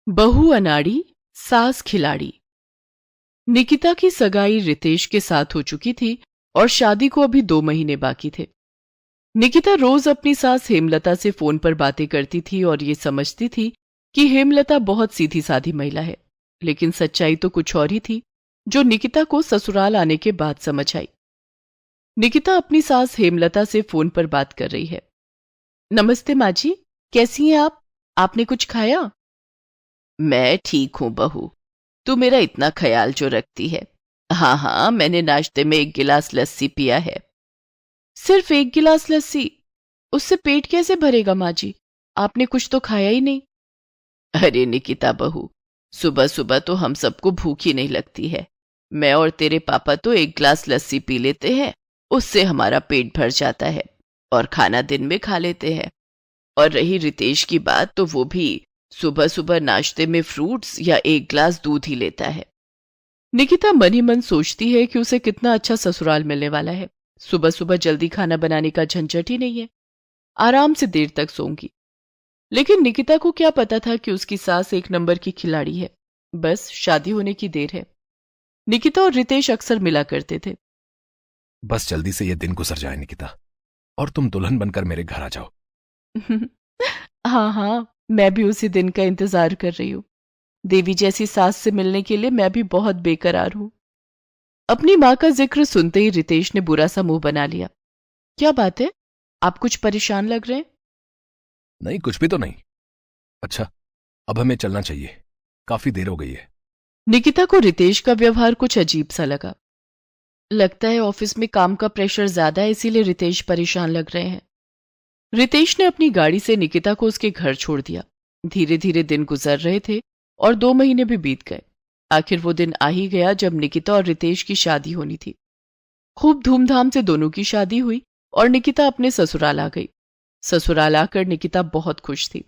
बहू अनाड़ी, सास खिलाड़ी। निकिता की सगाई रितेश के साथ हो चुकी थी और शादी को अभी 2 महीने बाकी थे। निकिता रोज अपनी सास हेमलता से फोन पर बातें करती थी और ये समझती थी कि हेमलता बहुत सीधी साधी महिला है, लेकिन सच्चाई तो कुछ और ही थी, जो निकिता को ससुराल आने के बाद समझ आई। निकिता अपनी सास हेमलता से फोन पर बात कर रही है। नमस्ते माँ जी, कैसी हैं आप? आपने कुछ खाया? मैं ठीक हूं बहू, तू मेरा इतना ख्याल जो रखती है। हाँ हाँ, मैंने नाश्ते में 1 गिलास लस्सी पिया है। सिर्फ 1 गिलास लस्सी? उससे पेट कैसे भरेगा माँ जी? आपने कुछ तो खाया ही नहीं। अरे निकिता बहू, सुबह सुबह तो हम सबको भूख ही नहीं लगती है। मैं और तेरे पापा तो 1 गिलास लस्सी पी लेते हैं, उससे हमारा पेट भर जाता है और खाना दिन में खा लेते हैं। और रही रितेश की बात, तो वो भी सुबह सुबह नाश्ते में फ्रूट्स या 1 गिलास दूध ही लेता है। निकिता मन ही मन सोचती है कि उसे कितना अच्छा ससुराल मिलने वाला है। सुबह सुबह जल्दी खाना बनाने का झंझट ही नहीं है, आराम से देर तक सोऊंगी। लेकिन निकिता को क्या पता था कि उसकी सास एक नंबर की खिलाड़ी है। बस शादी होने की देर है। निकिता और रितेश अक्सर मिला करते थे। बस जल्दी से ये दिन गुजर जाए निकिता, और तुम दुल्हन बनकर मेरे घर आ जाओ। हाँ हाँ, मैं भी उसी दिन का इंतजार कर रही हूँ। देवी जैसी सास से मिलने के लिए मैं भी बहुत बेकरार हूँ। अपनी माँ का जिक्र सुनते ही रितेश ने बुरा सा मुंह बना लिया। क्या बात है, आप कुछ परेशान लग रहे हैं? नहीं, कुछ भी तो नहीं। अच्छा, अब हमें चलना चाहिए, काफी देर हो गई है। निकिता को रितेश का व्यवहार कुछ अजीब सा लगा। लगता है ऑफिस में काम का प्रेशर ज्यादा है, इसीलिए रितेश परेशान लग रहे हैं। रितेश ने अपनी गाड़ी से निकिता को उसके घर छोड़ दिया। धीरे धीरे दिन गुजर रहे थे और 2 महीने भी बीत गए। आखिर वो दिन आ ही गया जब निकिता और रितेश की शादी होनी थी। खूब धूमधाम से दोनों की शादी हुई और निकिता अपने ससुराल आ गई। ससुराल आकर निकिता बहुत खुश थी।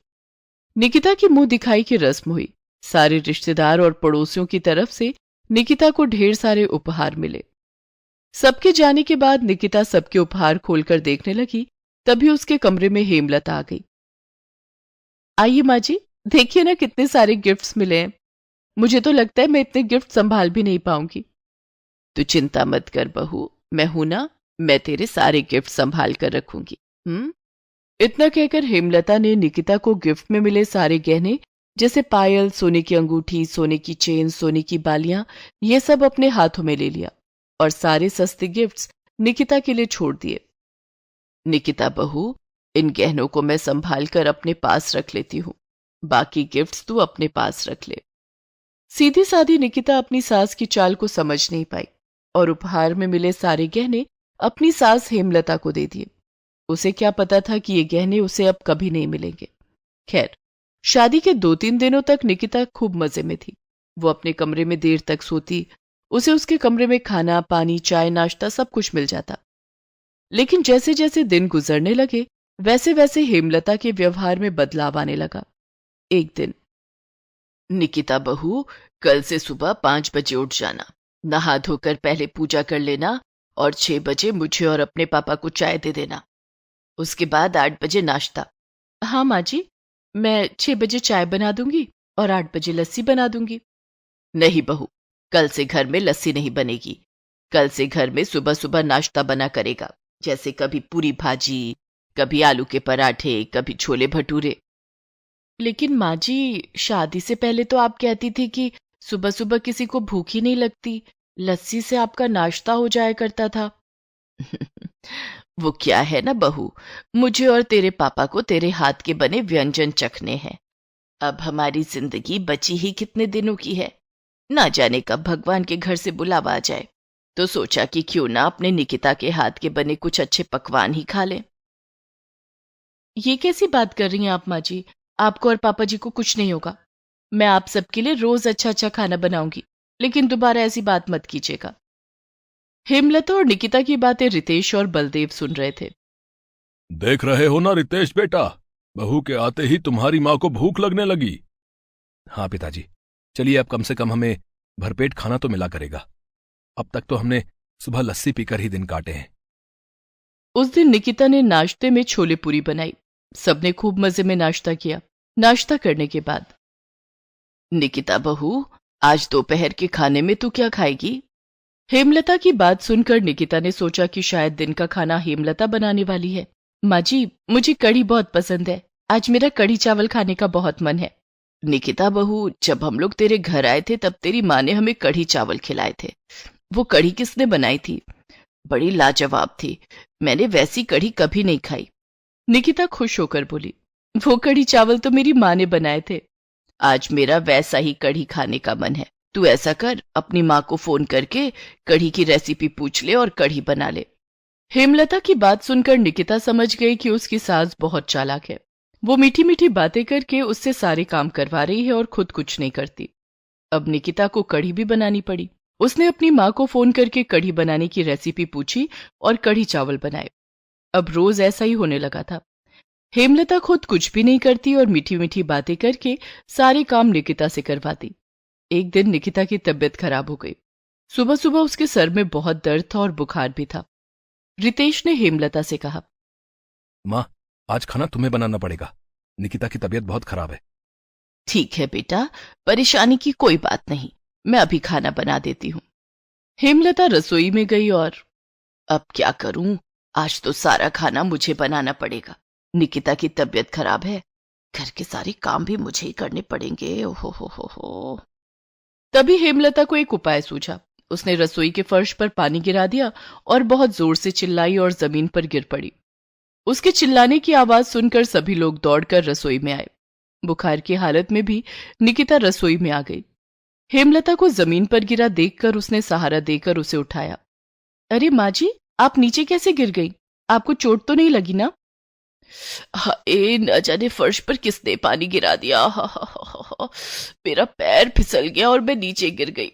निकिता की मुंह दिखाई की रस्म हुई। सारे रिश्तेदार और पड़ोसियों की तरफ से निकिता को ढेर सारे उपहार मिले। सबके जाने के बाद निकिता सबके उपहार खोलकर देखने लगी, तभी उसके कमरे में हेमलता आ गई। आइए माँ जी, देखिए ना कितने सारे गिफ्ट्स मिले हैं। मुझे तो लगता है मैं इतने गिफ्ट संभाल भी नहीं पाऊंगी। तू चिंता मत कर बहू, मैं हूं ना, मैं तेरे सारे गिफ्ट संभाल कर रखूंगी। इतना कहकर हेमलता ने निकिता को गिफ्ट में मिले सारे गहने, जैसे पायल, सोने की अंगूठी, सोने की चेन, सोने की बालियां, ये सब अपने हाथों में ले लिया और सारे सस्ते गिफ्ट्स निकिता के लिए छोड़ दिए। निकिता बहू, इन गहनों को मैं संभाल कर अपने पास रख लेती हूँ, बाकी गिफ्ट्स तू अपने पास रख ले। सीधी सादी निकिता अपनी सास की चाल को समझ नहीं पाई और उपहार में मिले सारे गहने अपनी सास हेमलता को दे दिए। उसे क्या पता था कि ये गहने उसे अब कभी नहीं मिलेंगे। खैर, शादी के 2-3 दिनों तक निकिता खूब मजे में थी। वो अपने कमरे में देर तक सोती, उसे उसके कमरे में खाना, पानी, चाय, नाश्ता सब कुछ मिल जाता। लेकिन जैसे जैसे दिन गुजरने लगे, वैसे वैसे हेमलता के व्यवहार में बदलाव आने लगा। एक दिन, निकिता बहू, कल से सुबह 5 बजे उठ जाना, नहा धोकर पहले पूजा कर लेना और 6 बजे मुझे और अपने पापा को चाय दे देना। उसके बाद 8 बजे नाश्ता। हाँ माँ जी, मैं 6 बजे चाय बना दूंगी और 8 बजे लस्सी बना दूंगी। नहीं बहू, कल से घर में लस्सी नहीं बनेगी। कल से घर में सुबह सुबह नाश्ता बना करेगा, जैसे कभी पूरी भाजी, कभी आलू के पराठे, कभी छोले भटूरे। लेकिन माँ जी, शादी से पहले तो आप कहती थी कि सुबह सुबह किसी को भूख ही नहीं लगती, लस्सी से आपका नाश्ता हो जाया करता था। वो क्या है ना बहू, मुझे और तेरे पापा को तेरे हाथ के बने व्यंजन चखने हैं। अब हमारी जिंदगी बची ही कितने दिनों की है, ना जाने कब भगवान के घर से बुलावा आ जाए। तो सोचा कि क्यों ना अपने निकिता के हाथ के बने कुछ अच्छे पकवान ही खा लें। ये कैसी बात कर रही हैं आप माँ जी? आपको और पापा जी को कुछ नहीं होगा। मैं आप सबके लिए रोज अच्छा अच्छा खाना बनाऊंगी, लेकिन दोबारा ऐसी बात मत कीजिएगा। हेमलता और निकिता की बातें रितेश और बलदेव सुन रहे थे। देख रहे हो ना रितेश बेटा, बहू के आते ही तुम्हारी माँ को भूख लगने लगी। हाँ पिताजी, चलिए अब कम से कम हमें भरपेट खाना तो मिला करेगा। अब तक तो हमने सुबह लस्सी पीकर ही दिन काटे हैं। उस दिन निकिता ने नाश्ते में छोले पूरी बनाई। सबने खूब मजे में नाश्ता किया। नाश्ता करने के बाद निकिता बहू, आज दोपहर के खाने में तू क्या खाएगी? हेमलता की बात सुनकर निकिता ने सोचा कि शायद दिन का खाना हेमलता बनाने वाली है। माँ जी, मुझे कढ़ी बहुत पसंद है। आज मेरा कढ़ी चावल खाने का बहुत मन है। निकिता बहू, जब हम लोग तेरे घर आए थे तब तेरी माँ ने हमें कढ़ी चावल खिलाए थे। वो कढ़ी किसने बनाई थी? बड़ी लाजवाब थी। मैंने वैसी कढ़ी कभी नहीं खाई। निकिता खुश होकर बोली, वो कढ़ी चावल तो मेरी माँ ने बनाए थे। आज मेरा वैसा ही कढ़ी खाने का मन है। तू ऐसा कर, अपनी माँ को फोन करके कढ़ी की रेसिपी पूछ ले और कढ़ी बना ले। हेमलता की बात सुनकर निकिता समझ गई कि उसकी सास बहुत चालाक है। वो मीठी मीठी बातें करके उससे सारे काम करवा रही है और खुद कुछ नहीं करती। अब निकिता को कढ़ी भी बनानी पड़ी। उसने अपनी माँ को फोन करके कढ़ी बनाने की रेसिपी पूछी और कढ़ी चावल बनाए। अब रोज ऐसा ही होने लगा था। हेमलता खुद कुछ भी नहीं करती और मीठी मीठी बातें करके सारे काम निकिता से करवाती। एक दिन निकिता की तबीयत खराब हो गई। सुबह सुबह उसके सर में बहुत दर्द था और बुखार भी था। रितेश ने हेमलता से कहा, माँ, आज खाना तुम्हें बनाना पड़ेगा। निकिता की तबीयत बहुत खराब है। ठीक है बेटा, परेशानी की कोई बात नहीं, मैं अभी खाना बना देती हूँ। हेमलता रसोई में गई और अब क्या करूं, आज तो सारा खाना मुझे बनाना पड़ेगा। निकिता की तबीयत खराब है, घर के सारे काम भी मुझे ही करने पड़ेंगे। ओहो हो। तभी हेमलता को एक उपाय सूझा। उसने रसोई के फर्श पर पानी गिरा दिया और बहुत जोर से चिल्लाई और जमीन पर गिर पड़ी। उसके चिल्लाने की आवाज सुनकर सभी लोग दौड़कर रसोई में आए। बुखार की हालत में भी निकिता रसोई में आ गई। हेमलता को जमीन पर गिरा देखकर उसने सहारा देकर उसे उठाया। अरे माँ जी, आप नीचे कैसे गिर गई? आपको चोट तो नहीं लगी ना? न जाने फर्श पर किसने पानी गिरा दिया। मेरा पैर फिसल गया और मैं नीचे गिर गई।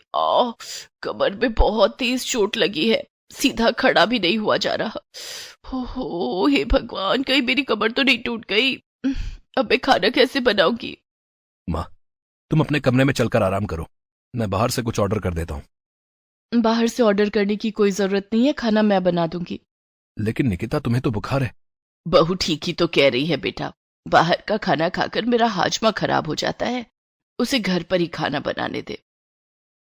कमर में बहुत तेज चोट लगी है, सीधा खड़ा भी नहीं हुआ जा रहा। हो हे भगवान, कहीं मेरी कमर तो नहीं टूट गई। अब मैं खाना कैसे बनाऊंगी? माँ, तुम अपने कमरे में चलकर आराम करो, मैं बाहर से कुछ ऑर्डर कर देता हूँ। बाहर से ऑर्डर करने की कोई जरूरत नहीं है, खाना मैं बना दूंगी। लेकिन निकिता, तुम्हें तो बुखार है। बहू ठीक ही तो कह रही है बेटा, बाहर का खाना खाकर मेरा हाजमा खराब हो जाता है। उसे घर पर ही खाना बनाने दे।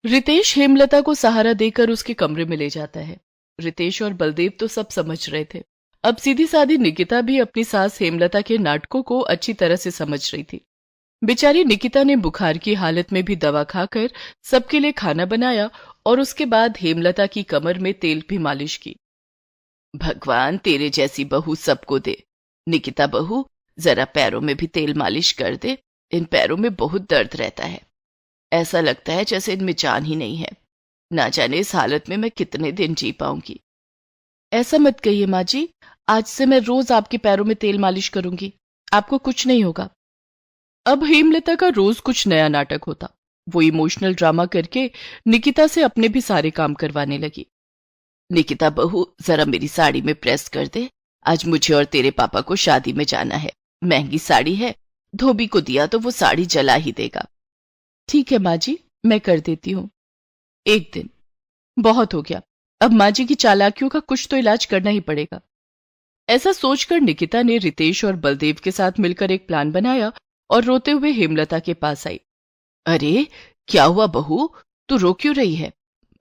रितेश हेमलता को सहारा देकर उसके कमरे में ले जाता है। रितेश और बलदेव तो सब समझ रहे थे। अब सीधी सादी निकिता भी अपनी सास हेमलता के नाटकों को अच्छी तरह से समझ रही थी। बेचारी निकिता ने बुखार की हालत में भी दवा खाकर सबके लिए खाना बनाया और उसके बाद हेमलता की कमर में तेल भी मालिश की। भगवान तेरे जैसी बहू सबको दे। निकिता बहू, जरा पैरों में भी तेल मालिश कर दे। इन पैरों में बहुत दर्द रहता है, ऐसा लगता है जैसे इनमें जान ही नहीं है। ना जाने इस हालत में मैं कितने दिन जी पाऊंगी। ऐसा मत कहिए माँ जी, आज से मैं रोज आपके पैरों में तेल मालिश करूंगी, आपको कुछ नहीं होगा। अब हेमलता का रोज कुछ नया नाटक होता। वो इमोशनल ड्रामा करके निकिता से अपने भी सारे काम करवाने लगी। निकिता बहू, जरा मेरी साड़ी में प्रेस कर दे, आज मुझे और तेरे पापा को शादी में जाना है। महंगी साड़ी है, धोबी को दिया तो वो साड़ी जला ही देगा। ठीक है माँ जी, मैं कर देती हूँ। एक दिन बहुत हो गया, अब माँ जी की चालाकियों का कुछ तो इलाज करना ही पड़ेगा। ऐसा सोचकर निकिता ने रितेश और बलदेव के साथ मिलकर एक प्लान बनाया और रोते हुए हेमलता के पास आई। अरे क्या हुआ बहू, तू रो क्यों रही है?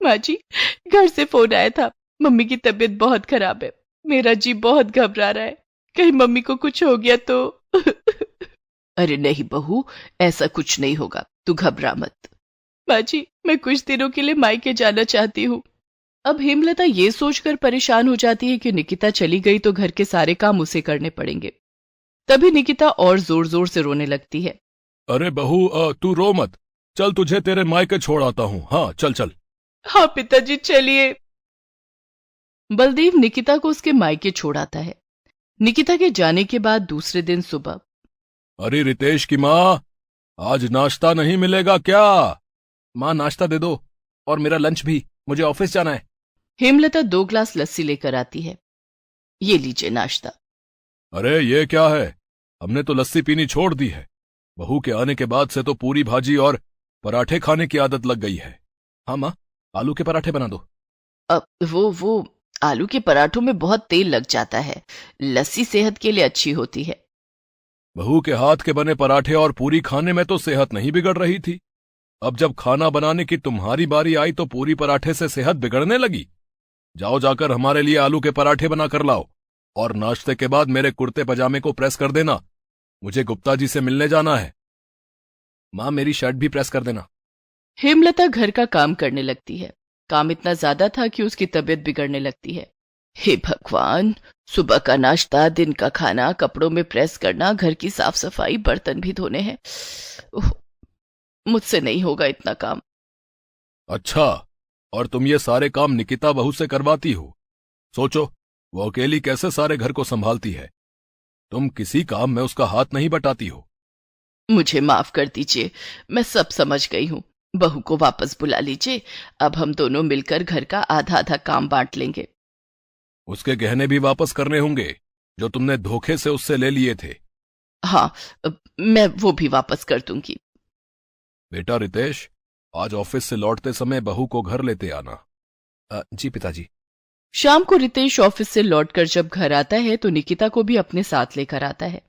माँ जी, घर से फोन आया था, मम्मी की तबीयत बहुत खराब है। मेरा जी बहुत घबरा रहा है, कहीं मम्मी को कुछ हो गया तो। अरे नहीं बहू, ऐसा कुछ नहीं होगा, तू घबरा मत। माँ जी, मैं कुछ दिनों के लिए मायके जाना चाहती हूँ। अब हेमलता ये सोचकर परेशान हो जाती है कि निकिता चली गई तो घर के सारे काम उसे करने पड़ेंगे। तभी निकिता और जोर जोर से रोने लगती है। अरे बहू, तू रो मत, चल तुझे तेरे मायके छोड़ आता हूँ। हाँ चल चल। हाँ पिताजी, चलिए। बलदेव निकिता को उसके मायके छोड़ आता है। निकिता के जाने के बाद दूसरे दिन सुबह, अरे रितेश की माँ, आज नाश्ता नहीं मिलेगा क्या? माँ नाश्ता दे दो, और मेरा लंच भी, मुझे ऑफिस जाना है। हेमलता 2 ग्लास लस्सी लेकर आती है। ये लीजिए नाश्ता। अरे ये क्या है, हमने तो लस्सी पीनी छोड़ दी है। बहू के आने के बाद से तो पूरी भाजी और पराठे खाने की आदत लग गई है। हाँ माँ, आलू के पराठे बना दो। अब वो आलू के पराठों में बहुत तेल लग जाता है, लस्सी सेहत के लिए अच्छी होती है। बहू के हाथ के बने पराठे और पूरी खाने में तो सेहत नहीं बिगड़ रही थी, अब जब खाना बनाने की तुम्हारी बारी आई तो पूरी पराठे से सेहत बिगड़ने लगी। जाओ जाकर हमारे लिए आलू के पराठे बना कर लाओ, और नाश्ते के बाद मेरे कुर्ते पजामे को प्रेस कर देना। मुझे गुप्ता जी से मिलने जाना है। मां, मेरी शर्ट भी प्रेस कर देना। हेमलता घर का काम करने लगती है। काम इतना ज्यादा था कि उसकी तबीयत बिगड़ने लगती है। हे भगवान, सुबह का नाश्ता, दिन का खाना, कपड़ों में प्रेस करना, घर की साफ सफाई, बर्तन भी धोने हैं। उह, मुझसे नहीं होगा इतना काम। अच्छा, और तुम ये सारे काम निकिता बहू से करवाती हो? सोचो, वो अकेली कैसे सारे घर को संभालती है। तुम किसी काम में उसका हाथ नहीं बटाती हो। मुझे माफ कर दीजिए, मैं सब समझ गई हूँ। बहू को वापस बुला लीजिए। अब हम दोनों मिलकर घर का आधा आधा काम बांट लेंगे। उसके गहने भी वापस करने होंगे जो तुमने धोखे से उससे ले लिए थे। हाँ, मैं वो भी वापस कर दूंगी। बेटा रितेश, आज ऑफिस से लौटते समय बहू को घर लेते आना। जी पिताजी। शाम को रितेश ऑफिस से लौटकर जब घर आता है तो निकिता को भी अपने साथ लेकर आता है।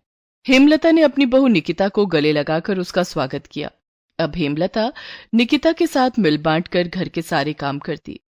हेमलता ने अपनी बहू निकिता को गले लगाकर उसका स्वागत किया। अब हेमलता निकिता के साथ मिल बांट कर घर के सारे काम करती।